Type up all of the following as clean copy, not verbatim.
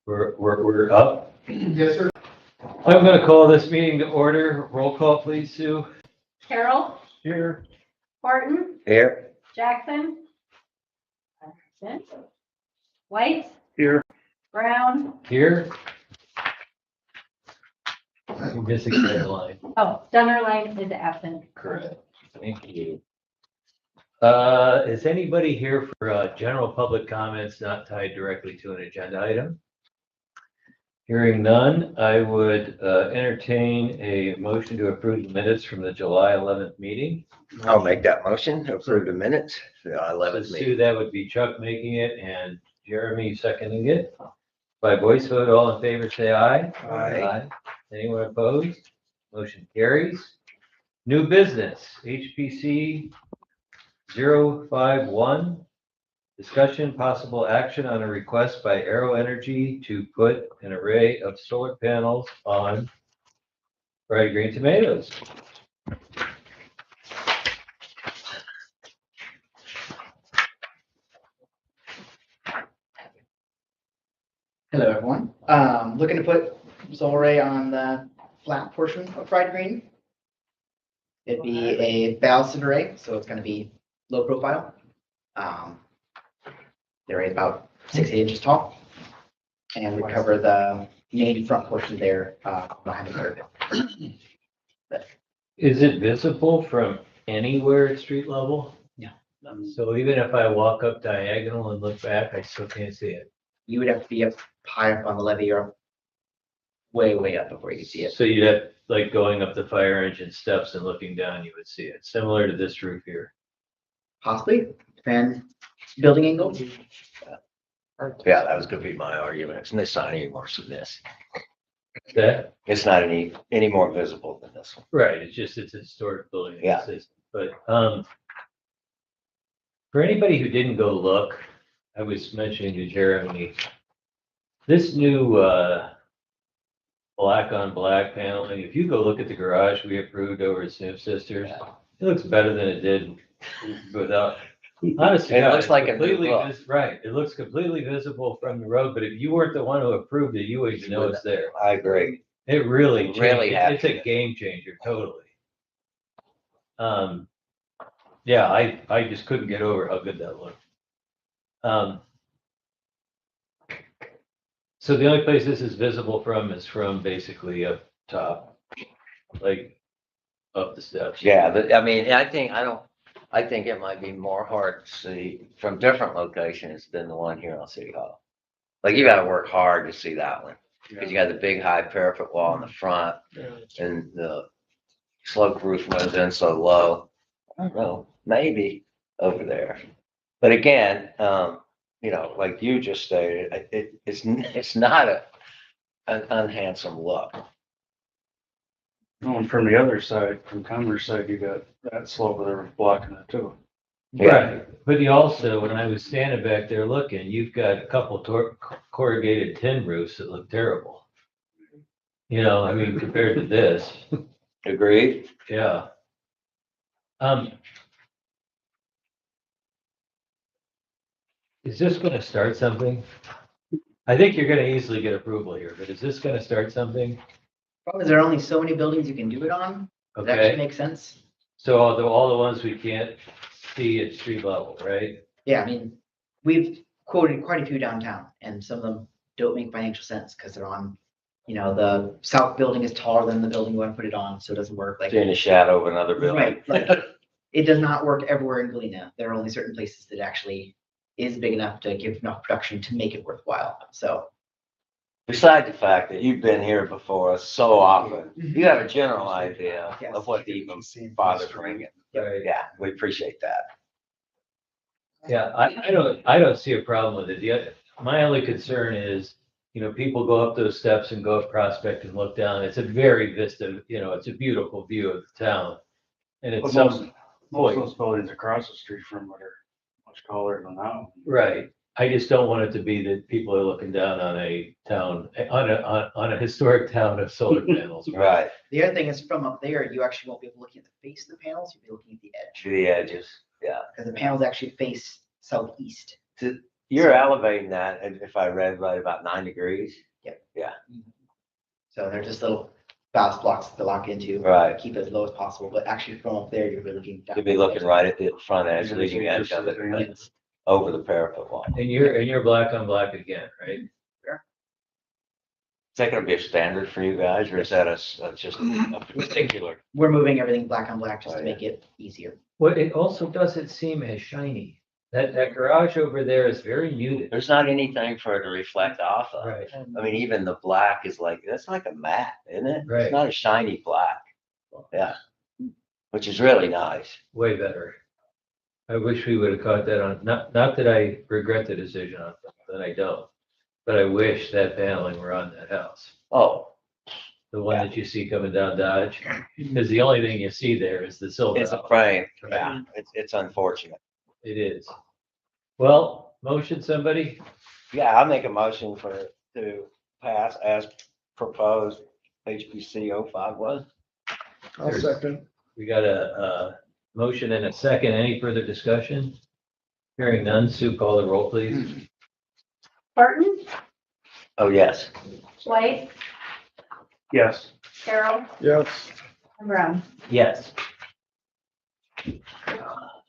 We're up. Yes, sir. I'm going to call this meeting to order. Roll call, please, Sue. Carol, Here. Horton, Here. Jackson. Absent. White. Here. Brown. Here. I'm missing that line. Oh, Dunnerline is absent. Correct. Thank you. Is anybody here for general public comments not tied directly to an agenda item? Hearing none, I would entertain a motion to approve the minutes from the July 11th meeting. I'll make that motion to approve the minutes for the 11th Sue, meeting. that would be Chuck making it and Jeremy seconding it. By voice vote, all in favor, say aye. Aye. Anyone opposed? Motion carries. New business, HPC 051. Discussion possible action on a request by Aero Energy to put an array of solar panels on fried green tomatoes. Hello, everyone. Looking to put solar array on the flat portion of fried green. It'd be a ballasted array, so it's gonna be low profile. The array is about 6 inches tall. And we cover the main front portion there, behind the curve. Is it visible from anywhere at street level? No. So even if I walk up diagonal and look back, I still can't see it. You would have to be up high up on the levee or way, way up before you can see it. So you'd have, like going up the fire engine steps and looking down, you would see it, similar to this roof here. Possibly, depend building angle. Yeah, that was gonna be my argument. It's not any worse than this. That, It's not any more visible than this one. right, it's a historic building. that Yeah. exists. But, for anybody who didn't go look, I was mentioning to Jeremy, this new, black on black paneling, if you go look at the garage we approved over at Snoop Sisters, it looks better than it did without, honestly. It looks like a new completely look. Right, it looks completely visible from the road, but if you weren't the one who approved it, you wouldn't even know it's there. I agree. It really Really changed. happy. It's a game changer, totally. Yeah, I just couldn't get over how good that looked. So the only place this is visible from is from basically up top, like up the steps. Yeah, I mean, I think it might be more hard to see from different locations than the one here on City Hall. Like you gotta work hard to see that one, because you got the big high parapet wall in the front and the sloped roof goes in so low. I don't know, maybe over there. But again, like you just stated, it's not an unhandsome look. Oh, and from the other side, from Commerce side, you got that slope there blocking it too. Right, but you also, when I was standing back there looking, you've got a couple corrugated tin roofs that look terrible. I mean, compared to this, Agreed? yeah. Is this gonna start something? I think you're gonna easily get approval here, but is this gonna start something? Problem is there are only so many buildings you can do it on. Does that actually Okay, make sense? so all the ones we can't see at street level, right? Yeah, I mean, we've quoted quite a few downtown and some of them don't make financial sense because they're on, the south building is taller than the building you want to put it on, so it doesn't work like. It's in the shadow of another building. Right, like, it does not work everywhere in Galena. There are only certain places that actually is big enough to give enough production to make it worthwhile, so. Besides the fact that you've been here before so often, you have a general idea of what to even bother bringing. Right. Yeah, we appreciate that. Yeah, I don't see a problem with it. My only concern is, people go up those steps and go up Prospect and look down. It's a very vista, it's a beautiful view of the town. And it's But some most of those buildings across the street from it are much taller than that one. right. I just don't want it to be that people are looking down on a town, on a historic town of solar panels. Right, The other thing is from up there, you actually won't be looking at the face of the panels, you'll be looking at the edge. to the edges, yeah. Because the panels actually face southeast. You You're elevating that, and if I read right, about 9 degrees? So they're just little ballast blocks to lock into. Right. Keep it as low as possible, but actually from up there, you're really looking down. You'll be looking right at the front edge, Yeah, leading so edge just of it, sit down. but over the parapet wall. And you're black on black again, right? Is that gonna be a standard for you guys, or is that just a particular? We're moving everything black on black just Oh, to yeah. make it easier. What it also doesn't seem as shiny. That garage over there is very muted. There's not anything for it to reflect off of. Right, I mean, even the black is like, that's like a matte, isn't it? Right. It's not a shiny black. Yeah. Which is really nice. way better. I wish we would have caught that on, not that I regret the decision on that, I don't. But I wish that paneling were on that house, Oh, the one that you see coming down Dodge. Because the only thing you see there is the silver. it's a outline. frame. Yeah, it's unfortunate. It is. Well, motion somebody? Yeah, I'll make a motion to pass as proposed HPC 051. I'll second. We got a motion and a second. Any further discussion? Hearing none, Sue, call the roll, please. Barton, Oh, yes. White, Yes. Carol, Yes. and Brown. Yes.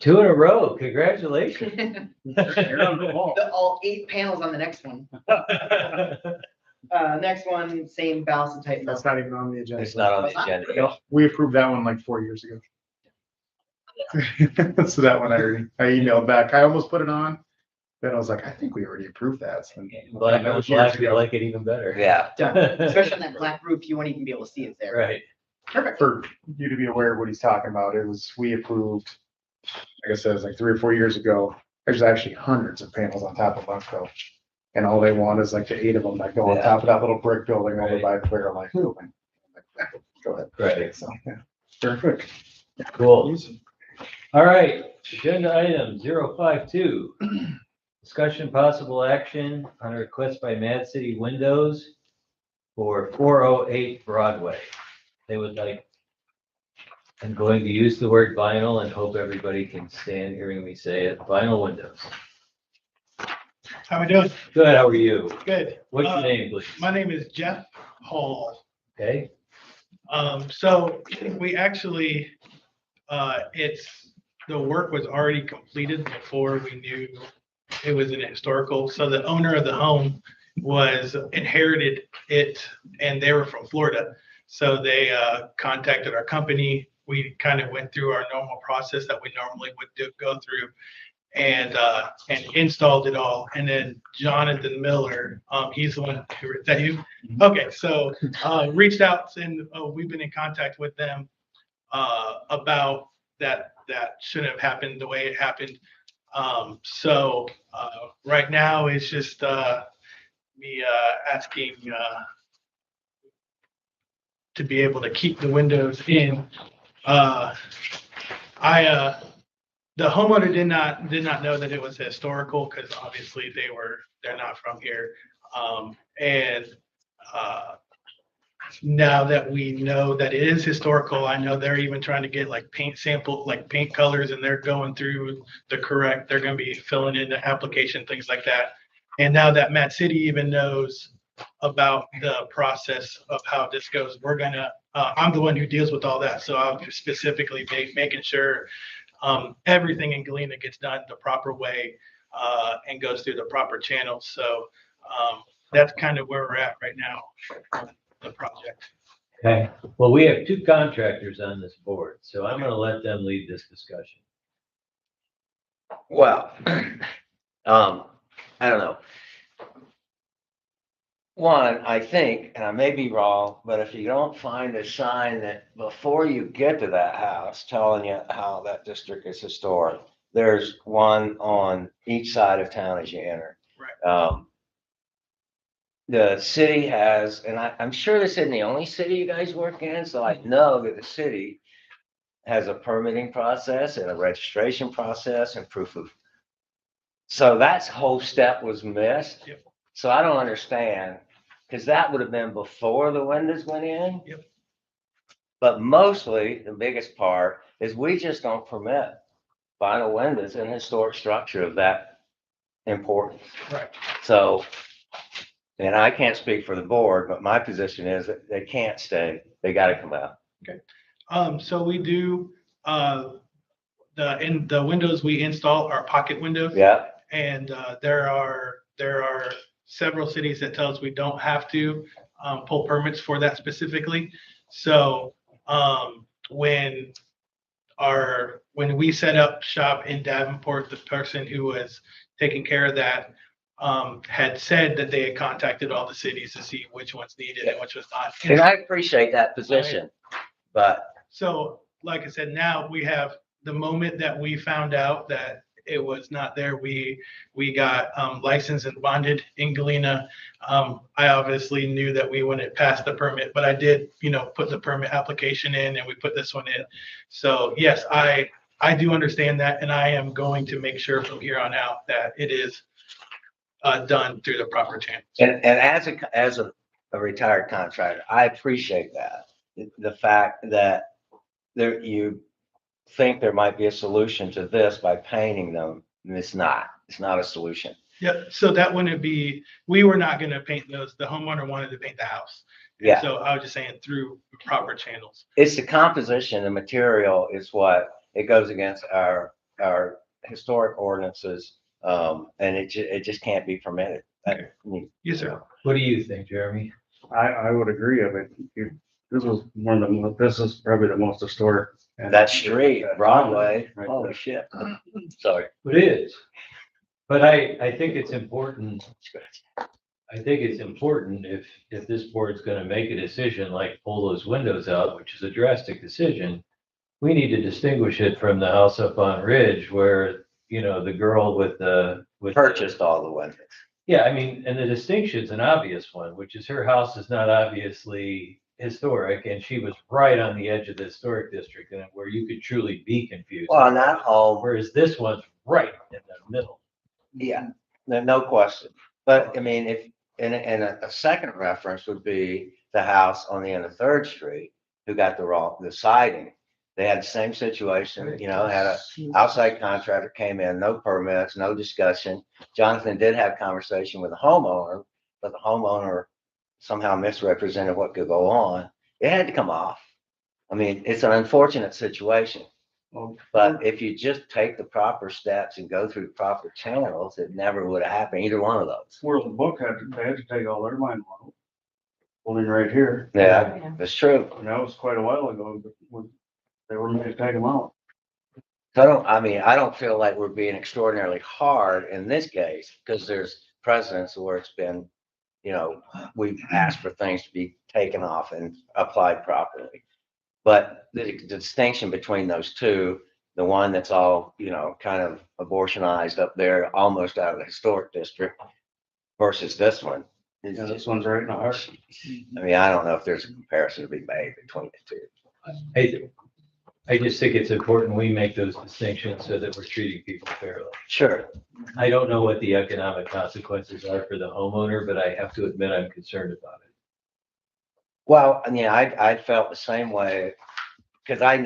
2 in a row. Congratulations. You're on the wall. All 8 panels on the next one. Next one, same balance and type. That's not even on the agenda. It's not on the agenda. We approved that one like 4 years ago. So that one I emailed back. I almost put it on. Then I was like, I think we already approved that. So Black that on was black, years you ago. like it even better. Yeah. Done. Especially on that black roof, you won't even be able to see it there. Right. Perfect. For you to be aware of what he's talking about, we approved, like I said, it was like 3 or 4 years ago. There's actually hundreds of panels on top of Bunko. And all they want is like the 8 of them that go on Yeah. top of that little brick building over Right. by the Clear Life building. Go ahead. Right. So, yeah, perfect. Cool. All right, agenda item 052. Discussion possible action on a request by Mad City Windows for 408 Broadway. They would like, I'm going to use the word vinyl and hope everybody can stand hearing me say it, vinyl windows. How we doing? Good, how are you? Good. What's your name, please? My name is Jeff Hall. Okay, So we actually, the work was already completed before we knew it was an historical. So the owner of the home inherited it, and they were from Florida. So they contacted our company. We kind of went through our normal process that we normally would go through, and installed it all. And then Jonathan Miller, he's the one who, is that you? Okay, so reached out, and we've been in contact with them about that shouldn't have happened the way it happened. So right now it's just me asking to be able to keep the windows in. The homeowner did not know that it was historical, because obviously they're not from here. And now that we know that it is historical, I know they're even trying to get like paint sample, like paint colors, and they're going through they're going to be filling in the application, things like that. And now that Matt City even knows about the process of how this goes, I'm the one who deals with all that. So I'll specifically making sure everything in Galena gets done the proper way and goes through the proper channels. So that's kind of where we're at right now, the project. okay. Well, we have 2 contractors on this board, so I'm gonna let them lead this discussion. Well, I don't know. One, I think, and I may be wrong, but if you don't find a sign that before you get to that house telling you how that district is historic, there's one on each side of town as you enter. Right. The city has, and I'm sure this isn't the only city you guys work in, so I know that the city has a permitting process and a registration process and proof of. So that whole step was missed. Yep. So I don't understand, because that would have been before the windows went in. Yep. But mostly, the biggest part is we just don't permit vinyl windows in historic structure of that important. Right. So, and I can't speak for the board, but my position is that they can't stay. They gotta come out. So we do, the windows we install are pocket windows. Yeah, And there are several cities that tell us we don't have to pull permits for that specifically. So when when we set up shop in Davenport, the person who was taking care of that had said that they had contacted all the cities to see which ones needed and which was not. and I appreciate that position, but So, like I said, now we have, the moment that we found out that it was not there, we got licensed and bonded in Galena. I obviously knew that we wouldn't pass the permit, but I did, put the permit application in and we put this one in. So yes, I do understand that, and I am going to make sure from here on out that it is done through the proper channels. and as a retired contractor, I appreciate that. The fact that you think there might be a solution to this by painting them, and it's not. It's not a solution. Yeah, so that wouldn't be, we were not gonna paint those. The homeowner wanted to paint the house. And Yeah. So I was just saying through proper channels. It's the composition, the material is what, it goes against our historic ordinances. And it just can't be permitted. Okay. Yes, sir. What do you think, Jeremy? I would agree. I mean, this is probably the most historic. That street, Broadway, Right holy there. shit. Sorry. It is. But I think it's important. I think it's important if this board's gonna make a decision, like pull those windows out, which is a drastic decision, we need to distinguish it from the house up on Ridge where, the girl with Purchased all the windows. Yeah, I mean, and the distinction's an obvious one, which is her house is not obviously historic, and she was right on the edge of the historic district, and where you could truly be confused. Well, on that home, Whereas this one's right in the middle. yeah, no question. But I mean, if, and a second reference would be the house on the end of Third Street who got the siding. They had the same situation, had a outside contractor came in, no permits, no discussion. Jonathan did have conversation with the homeowner, but the homeowner somehow misrepresented what could go on. It had to come off. I mean, it's an unfortunate situation. But if you just take the proper steps and go through the proper channels, it never would have happened, either one of those. Where the book they had to take all their line out. Holding right here. Yeah, that's true. And that was quite a while ago, but when they were made to take them out. So I don't feel like we're being extraordinarily hard in this case, because there's precedents where it's been, we've asked for things to be taken off and applied properly. But the distinction between those two, the one that's all, kind of abortionized up there, almost out of the historic district, versus this one. is Yeah, this just- one's right in the heart. I don't know if there's a comparison to be made between the two. I just think it's important we make those distinctions so that we're treating people fairly. Sure. I don't know what the economic consequences are for the homeowner, but I have to admit I'm concerned about it. Well, I felt the same way, because I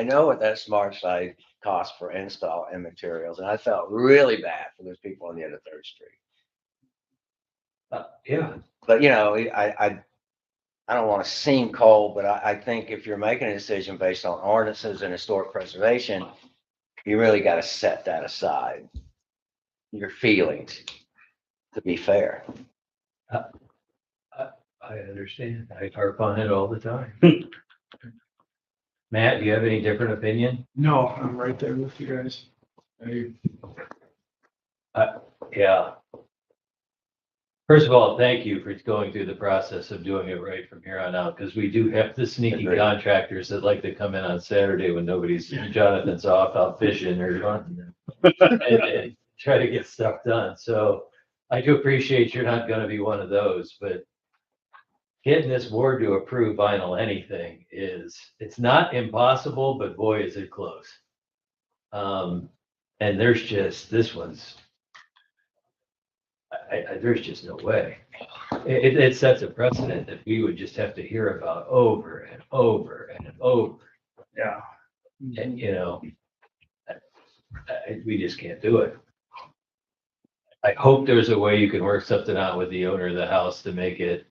know what that smart side costs for install and materials, and I felt really bad for those people on the end of Third Street. Yeah, But, I don't want to seem cold, but I think if you're making a decision based on ordinances and historic preservation, you really got to set that aside, your feelings, to be fair. I understand. I harp on it all the time. Matt, do you have any different opinion? No, I'm right there with you guys. Yeah. First of all, thank you for going through the process of doing it right from here on out, because we do have the sneaky Agreed. contractors that like to come in on Saturday when Jonathan's off out fishing or hunting and try to get stuff done. So I do appreciate you're not going to be one of those, but getting this board to approve vinyl anything it's not impossible, but boy, is it close. And there's just, this one's, there's just no way. It sets a precedent that we would just have to hear about over and over and over. Yeah. And, we just can't do it. I hope there's a way you can work something out with the owner of the house to make it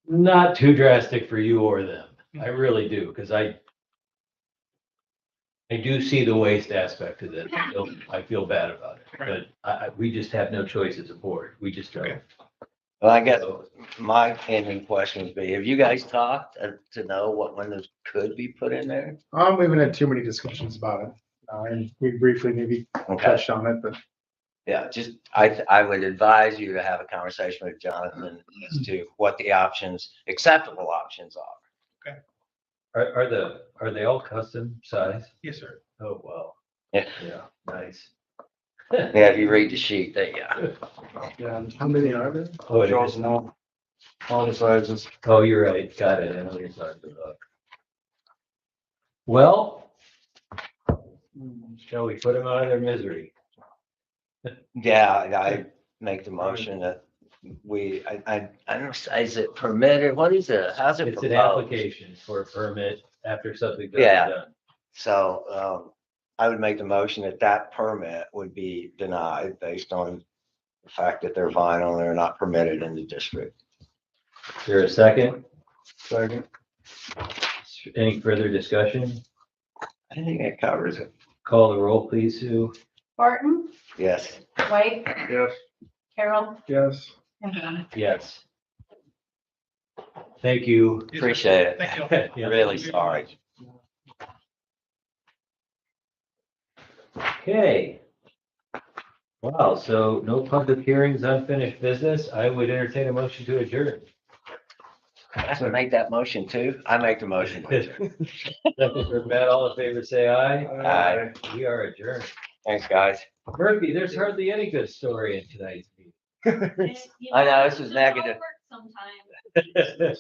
not too drastic for you or them. I really do, because I do see the waste aspect of it. I feel bad about it, but we just have no choice as a board. We just don't. Well, I guess So, my ending question would be, have you guys talked to know what windows could be put in there? We haven't had too many discussions about it. And we briefly maybe Okay, touched on it, but yeah, just, I would advise you to have a conversation with Jonathan as to what the options, acceptable options are. are they all custom size? Yes, sir. Oh, wow. Yeah. Yeah, nice. Yeah, if you read the sheet, yeah. yeah, how many are there? Oh, it Shows is. no, all the sizes. Oh, you're right. Got it. I know what you're talking about. Well, shall we put them out of their misery? Yeah, I make the motion that I don't know, is it permitted? What is it? How's it It's an proposed? application for a permit after something's Yeah. done. So, I would make the motion that that permit would be denied based on the fact that they're vinyl and they're not permitted in the district. Is there a second? Second. Any further discussion? I think that covers it. Call the roll, please, Sue. Barton, Yes. White, Yes. Carol, Yes. and Brown. Yes. Thank you. Yes, sir. Appreciate it. Thank you. Yeah. Really sorry. Okay. Wow, so no public hearings, unfinished business. I would entertain a motion to adjourn. I have to make that motion too. I make the motion. Second for Matt, all in favor, say aye. Aye. We are adjourned. Thanks, guys. Murphy, there's hardly any good story in tonight's meeting. I know, this is negative. If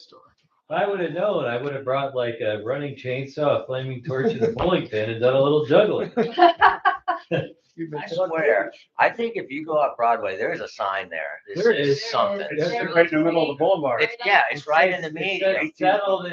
I would have known, I would have brought like a running chainsaw, a flaming torch, and a bowling pin and done a little juggling. I swear, I think if you go up Broadway, there's a sign there. This There is. Something. It's right in the middle of the boulevard. It's, yeah, it's right in the It median. says settled